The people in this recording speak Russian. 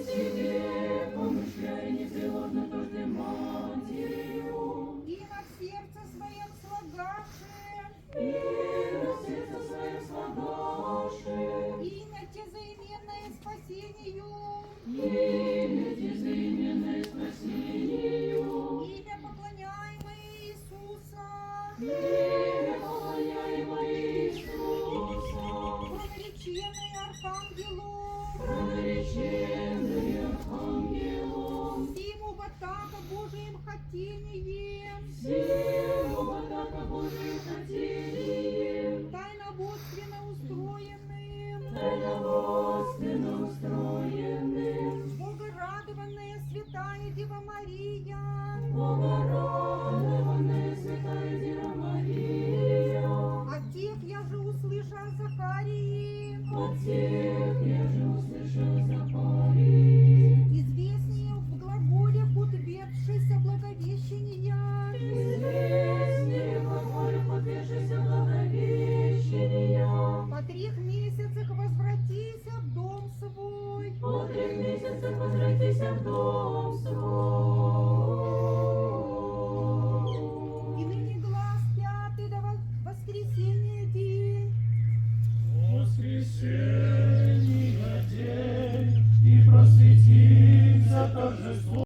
себе помышляй непреложно тожды матерью. И на сердце своем слагавши, И на сердце своем слагавши, имя те заименное спасению, имя те заименное спасению, имя поклоняемое Иисуса, имя поклоняемое Иисуса, пронареченное архангелу, пронареченное ангелом, симу батака Божиим хотением, силу водака Божиим хотением, тайнободственно устроенным, тайноводственно устроенным, богорадованная святая Дева Мария, Богородованная святая Дева Мария, от тех я же услышал Захарии, от тех я же услышал Захарии, известнее в глаголе утвердшейся благовещения, известнее глаголю подвержися благовещения, по 3 месяцах возвратися в дом свой, по 3 месяцах возвратися в дом свой. и ныне глаз пятый до воскресения день, Воскресенье